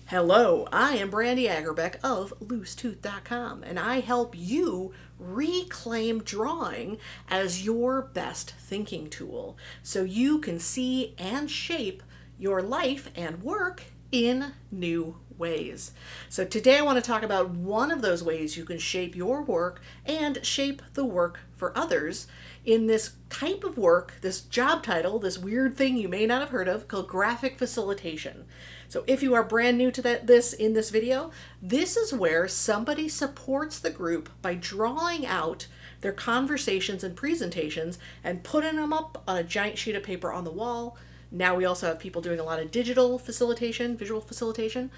Hello, I am Brandy Agerbeck of LooseTooth.com, and I help you reclaim drawing as your best thinking tool so you can see and shape your life and work in new ways. So today I want to talk about one of those ways you can shape your work and shape the work for others in this type of work, this job title, this weird thing you may not have heard of called graphic facilitation. So if you are brand new to this video, this is where somebody supports the group by drawing out their conversations and presentations and putting them up on a giant sheet of paper on the wall. Now we also have people doing a lot of digital facilitation, visual facilitation.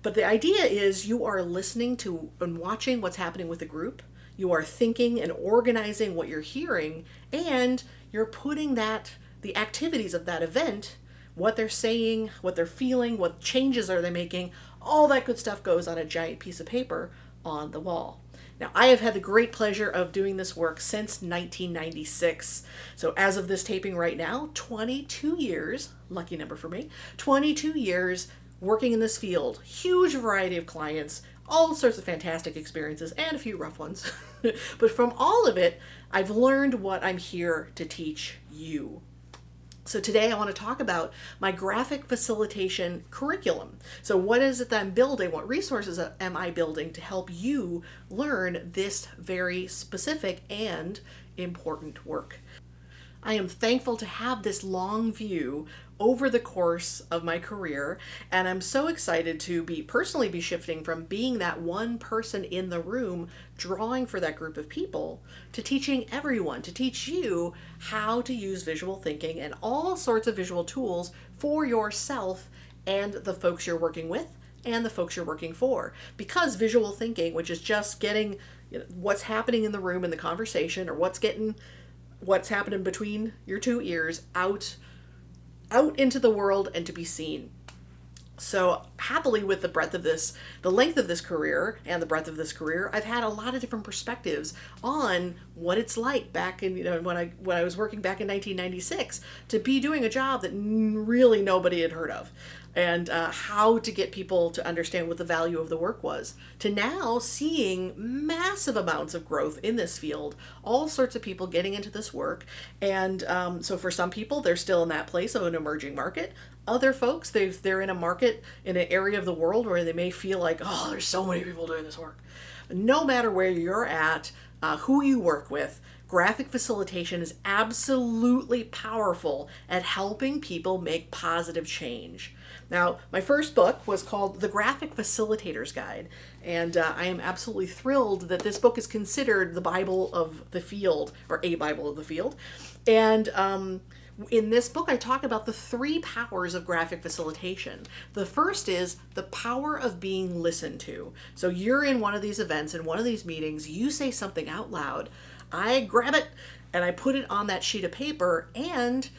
But the idea is you are listening to and watching what's happening with the group. You are thinking and organizing what you're hearing, and you're putting the activities of that event, what they're saying, what they're feeling, what changes are they making, all that good stuff goes on a giant piece of paper on the wall. Now, I have had the great pleasure of doing this work since 1996. So as of this taping right now, 22 years, lucky number for me, 22 years working in this field, huge variety of clients, all sorts of fantastic experiences and a few rough ones. But from all of it, I've learned what I'm here to teach you. So today I want to talk about my graphic facilitation curriculum. So what is it that I'm building? What resources am I building to help you learn this very specific and important work? I am thankful to have this long view over the course of my career, and I'm so excited to personally be shifting from being that one person in the room drawing for that group of people to teaching everyone, to teach you how to use visual thinking and all sorts of visual tools for yourself and the folks you're working with and the folks you're working for. Because visual thinking, which is just getting what's happening in the room in the conversation, or what's happening between your two ears out into the world and to be seen. So happily, with the length of this career and the breadth of this career, I've had a lot of different perspectives on what it's like back in, when I was working back in 1996 to be doing a job that really nobody had heard of, and how to get people to understand what the value of the work was, to now seeing massive amounts of growth in this field, all sorts of people getting into this work. And so for some people, they're still in that place of an emerging market. Other folks, they're in a market, in an area of the world where they may feel like, oh, there's so many people doing this work. No matter where you're at, who you work with, graphic facilitation is absolutely powerful at helping people make positive change. Now, my first book was called The Graphic Facilitator's Guide, and I am absolutely thrilled that this book is considered the Bible of the field, or a Bible of the field. And in this book, I talk about the 3 powers of graphic facilitation. The first is the power of being listened to. So you're in one of these events, in one of these meetings, you say something out loud, I grab it and I put it on that sheet of paper, and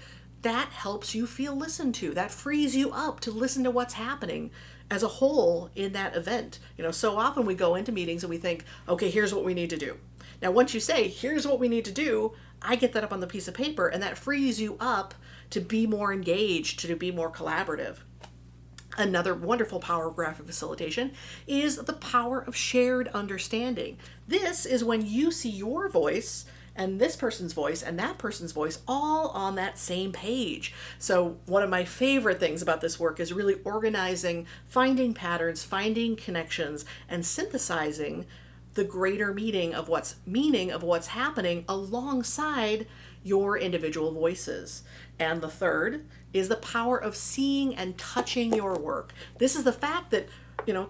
that helps you feel listened to. That frees you up to listen to what's happening as a whole in that event. So often we go into meetings and we think, okay, here's what we need to do. Now, once you say, here's what we need to do, I get that up on the piece of paper, and that frees you up to be more engaged, to be more collaborative. Another wonderful power of graphic facilitation is the power of shared understanding. This is when you see your voice and this person's voice and that person's voice all on that same page. So one of my favorite things about this work is really organizing, finding patterns, finding connections, and synthesizing the greater meaning of what's happening alongside your individual voices. And the third is the power of seeing and touching your work. This is the fact that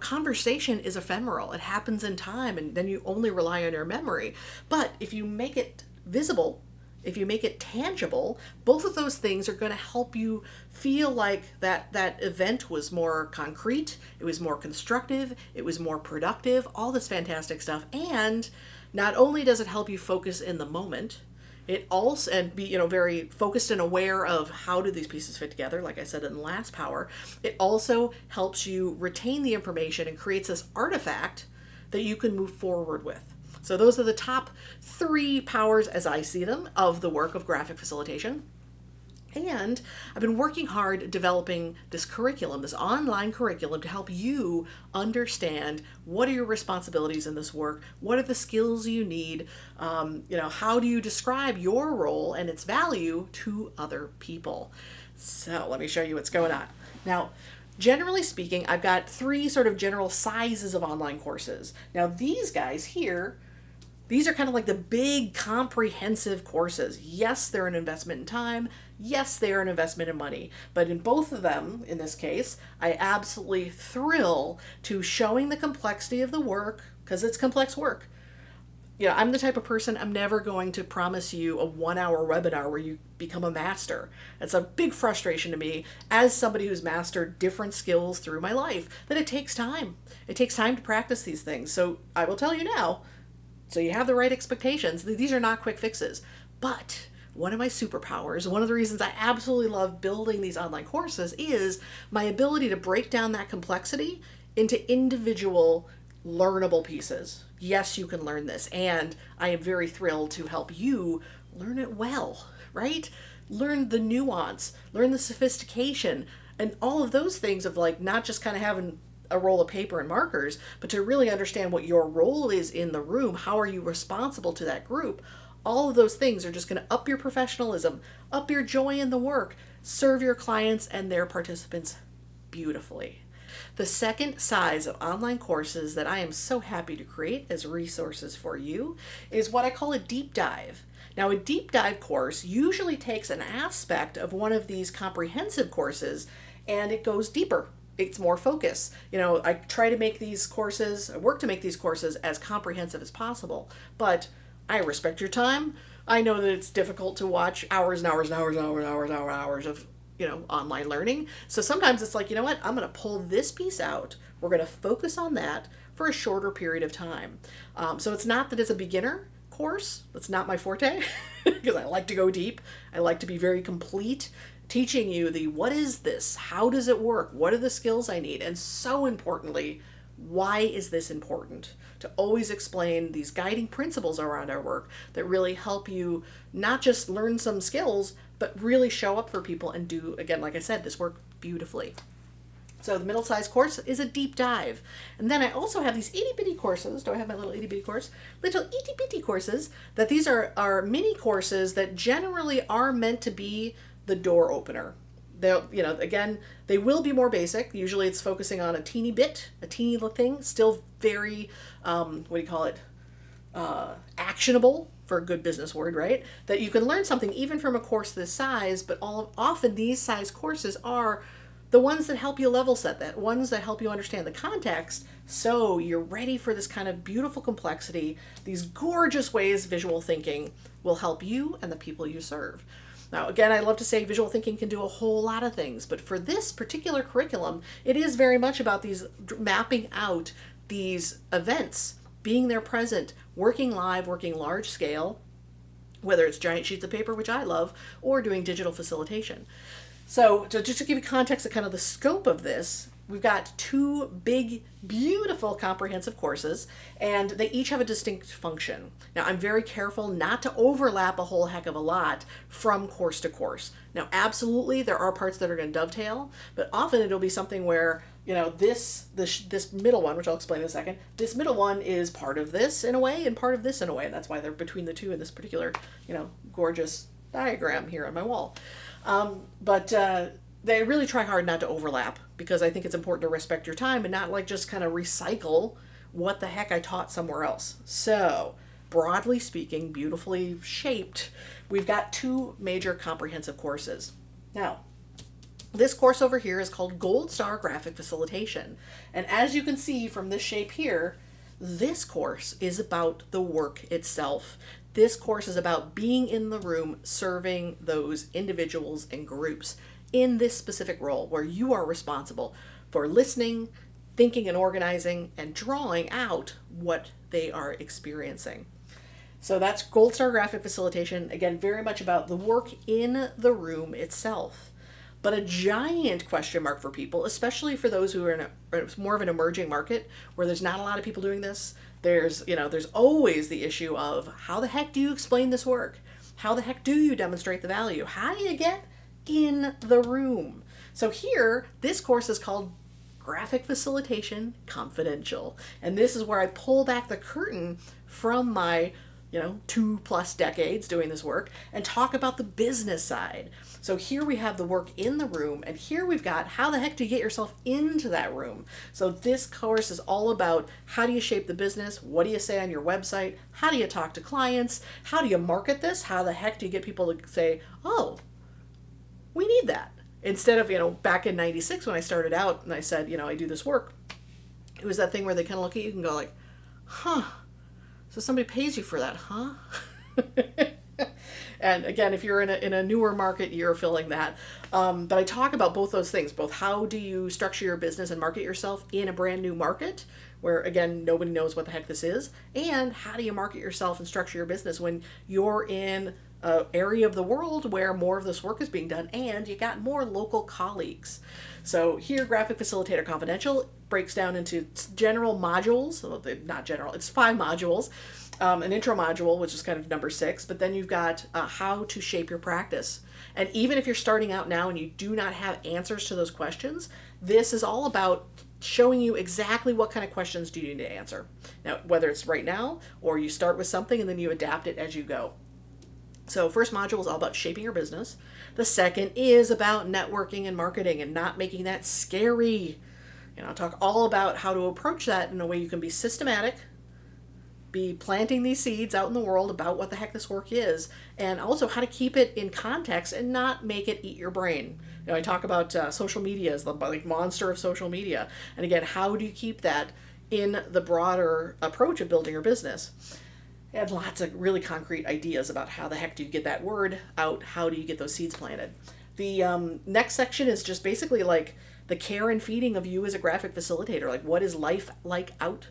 conversation is ephemeral. It happens in time, and then you only rely on your memory. But if you make it visible, if you make it tangible, both of those things are going to help you feel like that event was more concrete, it was more constructive, it was more productive, all this fantastic stuff. And not only does it help you focus in the moment, it also, and be very focused and aware of how do these pieces fit together, like I said in the last power, it also helps you retain the information and creates this artifact that you can move forward with. So those are the top 3 powers, as I see them, of the work of graphic facilitation. And I've been working hard developing this curriculum, this online curriculum, to help you understand what are your responsibilities in this work, what are the skills you need, how do you describe your role and its value to other people. So let me show you what's going on. Now, generally speaking, I've got 3 sort of general sizes of online courses. Now, these guys here, these are kind of like the big comprehensive courses. Yes, they're an investment in time. Yes, they are an investment in money. But in both of them, in this case, I absolutely thrill to showing the complexity of the work, because it's complex work. I'm the type of person, I'm never going to promise you a 1-hour webinar where you become a master. It's a big frustration to me as somebody who's mastered different skills through my life, that it takes time. It takes time to practice these things. So I will tell you now, so you have the right expectations. These are not quick fixes. But one of my superpowers, one of the reasons I absolutely love building these online courses, is my ability to break down that complexity into individual learnable pieces. Yes, you can learn this, and I am very thrilled to help you learn it well, right? Learn the nuance, learn the sophistication, and all of those things of like not just kind of having a roll of paper and markers, but to really understand what your role is in the room. How are you responsible to that group? All of those things are just going to up your professionalism, up your joy in the work, serve your clients and their participants beautifully. The second size of online courses that I am so happy to create as resources for you is what I call a deep dive. Now, a deep dive course usually takes an aspect of one of these comprehensive courses and it goes deeper. It's more focus. I try to make these courses, I work to make these courses as comprehensive as possible, but I respect your time. I know that it's difficult to watch hours and hours and hours and hours and hours of online learning. So sometimes it's like, what? I'm going to pull this piece out. We're going to focus on that for a shorter period of time. So it's not that it's a beginner course. That's not my forte because I like to go deep. I like to be very complete, teaching you what is this? How does it work? What are the skills I need? And so importantly, why is this important? To always explain these guiding principles around our work that really help you not just learn some skills, but really show up for people and do, again, like I said, this work beautifully. So the middle-sized course is a deep dive. And then I also have these itty-bitty courses. Do I have my little itty-bitty course? Little itty-bitty courses that these are mini courses that generally are meant to be the door opener. They'll, again, they will be more basic. Usually it's focusing on a teeny bit, a teeny little thing, still very, actionable, for a good business word, right? That you can learn something even from a course this size, but often these size courses are the ones that help you level set, that ones that help you understand the context so you're ready for this kind of beautiful complexity. These gorgeous ways visual thinking will help you and the people you serve. Now, again, I love to say visual thinking can do a whole lot of things, but for this particular curriculum, it is very much about these mapping out these events, being there present, working live, working large scale, whether it's giant sheets of paper, which I love, or doing digital facilitation. So just to give you context of kind of the scope of this, we've got 2 big, beautiful, comprehensive courses, and they each have a distinct function. Now, I'm very careful not to overlap a whole heck of a lot from course to course. Now, absolutely, there are parts that are going to dovetail, but often it'll be something where, this middle one, which I'll explain in a second, this middle one is part of this in a way and part of this in a way, and that's why they're between the two in this particular, gorgeous diagram here on my wall. But they really try hard not to overlap, because I think it's important to respect your time and not just kind of recycle what the heck I taught somewhere else. So, broadly speaking, beautifully shaped, we've got 2 major comprehensive courses. Now, this course over here is called Gold Star Graphic Facilitation. And as you can see from this shape here, this course is about the work itself. This course is about being in the room, serving those individuals and groups in this specific role where you are responsible for listening, thinking and organizing, and drawing out what they are experiencing. So that's Gold Star Graphic Facilitation, again, very much about the work in the room itself. But a giant question mark for people, especially for those who are in more of an emerging market where there's not a lot of people doing this, there's always the issue of how the heck do you explain this work? How the heck do you demonstrate the value? How do you get in the room. So here, this course is called Graphic Facilitation Confidential. And this is where I pull back the curtain from my 2+ decades doing this work and talk about the business side. So here we have the work in the room, and here we've got how the heck do you get yourself into that room. So this course is all about how do you shape the business, what do you say on your website, how do you talk to clients, how do you market this, how the heck do you get people to say, oh, we need that. Instead of, back in 96 when I started out and I said, I do this work, it was that thing where they kind of look at you and go like, huh, so somebody pays you for that, huh? And again, if you're in a newer market, you're feeling that. But I talk about both those things, both how do you structure your business and market yourself in a brand new market where, again, nobody knows what the heck this is, and how do you market yourself and structure your business when you're in an area of the world where more of this work is being done and you got more local colleagues. So here, Graphic Facilitator Confidential breaks down into general modules. Well, not general, it's 5 modules. An intro module, which is kind of number 6, but then you've got how to shape your practice. And even if you're starting out now and you do not have answers to those questions, this is all about showing you exactly what kind of questions do you need to answer. Now, whether it's right now or you start with something and then you adapt it as you go. So first module is all about shaping your business. The second is about networking and marketing and not making that scary. I'll talk all about how to approach that in a way you can be systematic, be planting these seeds out in the world about what the heck this work is, and also how to keep it in context and not make it eat your brain. I talk about social media as the monster of social media. And again, how do you keep that in the broader approach of building your business? And lots of really concrete ideas about how the heck do you get that word out? How do you get those seeds planted? The next section is just basically like the care and feeding of you as a graphic facilitator. Like, what is life like out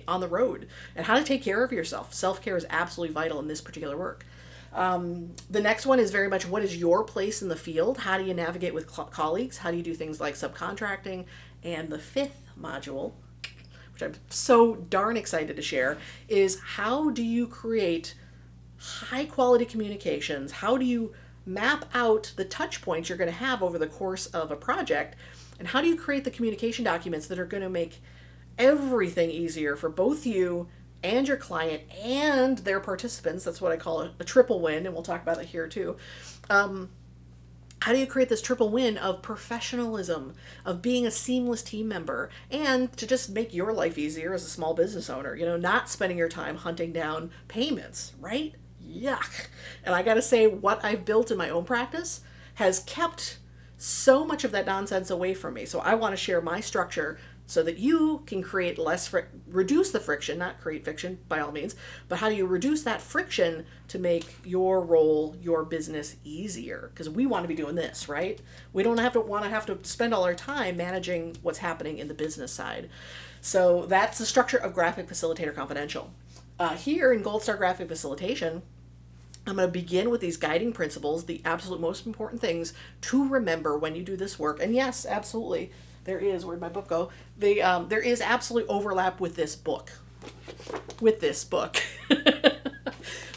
on the road, and how to take care of yourself. Self-care is absolutely vital in this particular work. The next one is very much what is your place in the field? How do you navigate with colleagues? How do you do things like subcontracting? And the 5th module, which I'm so darn excited to share, is how do you create high quality communications? How do you map out the touch points you're going to have over the course of a project? And how do you create the communication documents that are going to make everything easier for both you and your client and their participants? That's what I call a triple win, and we'll talk about that here too. How do you create this triple win of professionalism, of being a seamless team member, and to just make your life easier as a small business owner, not spending your time hunting down payments, right? Yuck. And I gotta say, what I've built in my own practice has kept so much of that nonsense away from me. So I want to share my structure so that you can create reduce the friction, not create fiction by all means, but how do you reduce that friction to make your role, your business easier? Because we want to be doing this, right? We don't have to spend all our time managing what's happening in the business side. So that's the structure of Graphic Facilitator Confidential. Here in Gold Star Graphic Facilitation, I'm going to begin with these guiding principles, the absolute most important things to remember when you do this work. And yes, absolutely, there is, where'd my book go? There is absolutely overlap with this book.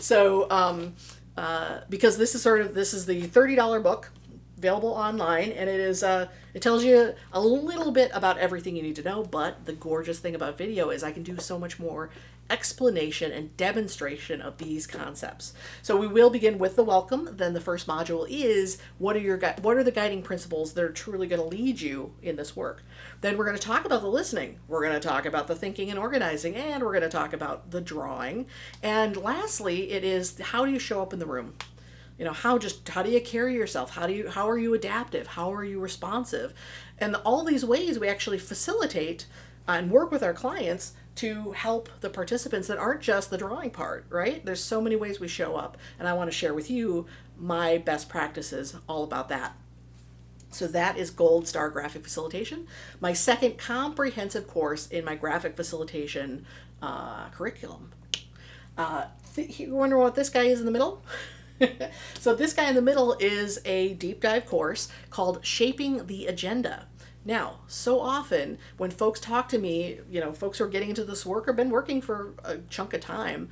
So, because this is the $30 book available online, and it tells you a little bit about everything you need to know, but the gorgeous thing about video is I can do so much more explanation and demonstration of these concepts. So we will begin with the welcome. Then the first module is what are the guiding principles that are truly going to lead you in this work. Then we're going to talk about the listening. We're going to talk about the thinking and organizing, and we're going to talk about the drawing. And lastly, it is how do you show up in the room? How do you carry yourself? How are you adaptive? How are you responsive? And all these ways we actually facilitate and work with our clients to help the participants that aren't just the drawing part, right? There's so many ways we show up, and I want to share with you my best practices all about that. So that is Gold Star Graphic Facilitation, my second comprehensive course in my graphic facilitation curriculum. You wonder what this guy is in the middle? So this guy in the middle is a deep dive course called Shaping the Agenda. Now, so often when folks talk to me, folks who are getting into this work or been working for a chunk of time,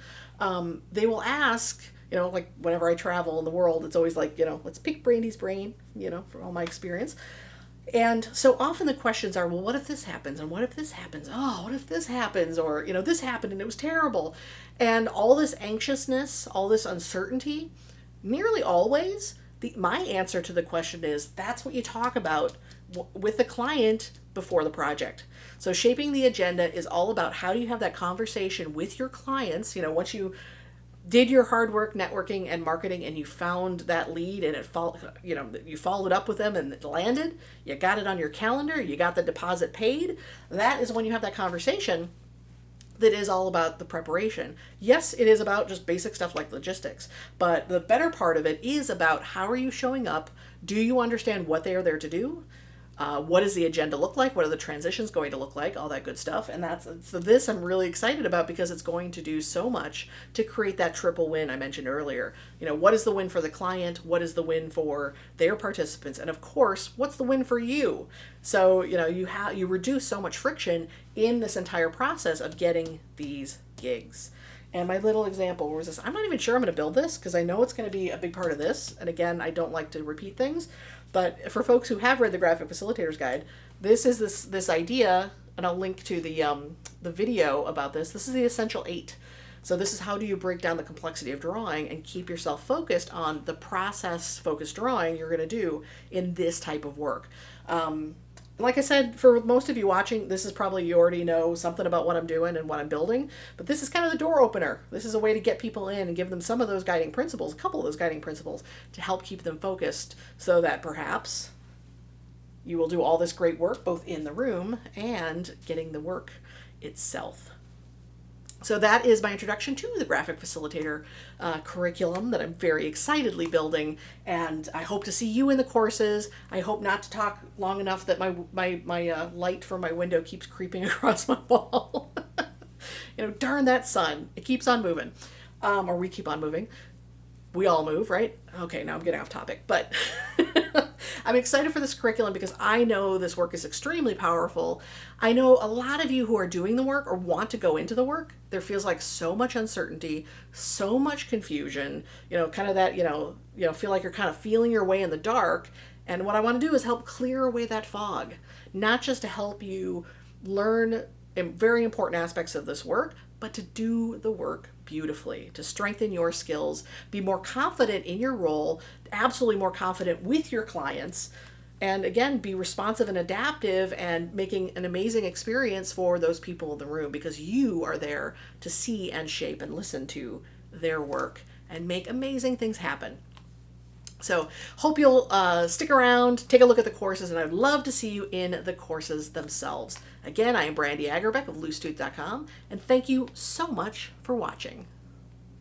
they will ask, You know, like whenever I travel in the world, it's always like, let's pick Brandy's brain, from all my experience. And so often the questions are, well, what if this happens? And what if this happens? Oh, what if this happens? Or, this happened and it was terrible. And all this anxiousness, all this uncertainty, nearly always, my answer to the question is that's what you talk about with the client before the project. So shaping the agenda is all about how do you have that conversation with your clients, once you did your hard work networking and marketing and you found that lead and you followed up with them and it landed, you got it on your calendar, you got the deposit paid. That is when you have that conversation that is all about the preparation. Yes, it is about just basic stuff like logistics, but the better part of it is about how are you showing up? Do you understand what they are there to do? What does the agenda look like? What are the transitions going to look like? All that good stuff. And this I'm really excited about because it's going to do so much to create that triple win I mentioned earlier. What is the win for the client? What is the win for their participants? And of course, what's the win for you? So, you reduce so much friction in this entire process of getting these gigs. And my little example was this. I'm not even sure I'm going to build this because I know it's going to be a big part of this. And again, I don't like to repeat things. But for folks who have read the Graphic Facilitator's Guide, this is this idea, and I'll link to the video about this. This is the Essential 8. So this is how do you break down the complexity of drawing and keep yourself focused on the process-focused drawing you're going to do in this type of work. Like I said, for most of you watching, this is probably you already know something about what I'm doing and what I'm building, but this is kind of the door opener. This is a way to get people in and give them some of those guiding principles, a couple of those guiding principles to help keep them focused so that perhaps you will do all this great work both in the room and getting the work itself. So that is my introduction to the Graphic Facilitator curriculum that I'm very excitedly building, and I hope to see you in the courses. I hope not to talk long enough that my light from my window keeps creeping across my wall. Darn that sun. It keeps on moving. Or we keep on moving. We all move, right? Okay, now I'm getting off topic, but I'm excited for this curriculum because I know this work is extremely powerful. I know a lot of you who are doing the work or want to go into the work, there feels like so much uncertainty, so much confusion, kind of that, feel like you're kind of feeling your way in the dark. And what I want to do is help clear away that fog, not just to help you learn very important aspects of this work, but to do the work beautifully, to strengthen your skills, be more confident in your role, absolutely more confident with your clients, and again, be responsive and adaptive and making an amazing experience for those people in the room because you are there to see and shape and listen to their work and make amazing things happen. So hope you'll stick around, take a look at the courses, and I'd love to see you in the courses themselves. Again, I am Brandy Agerbeck of LooseTooth.com, and thank you so much for watching.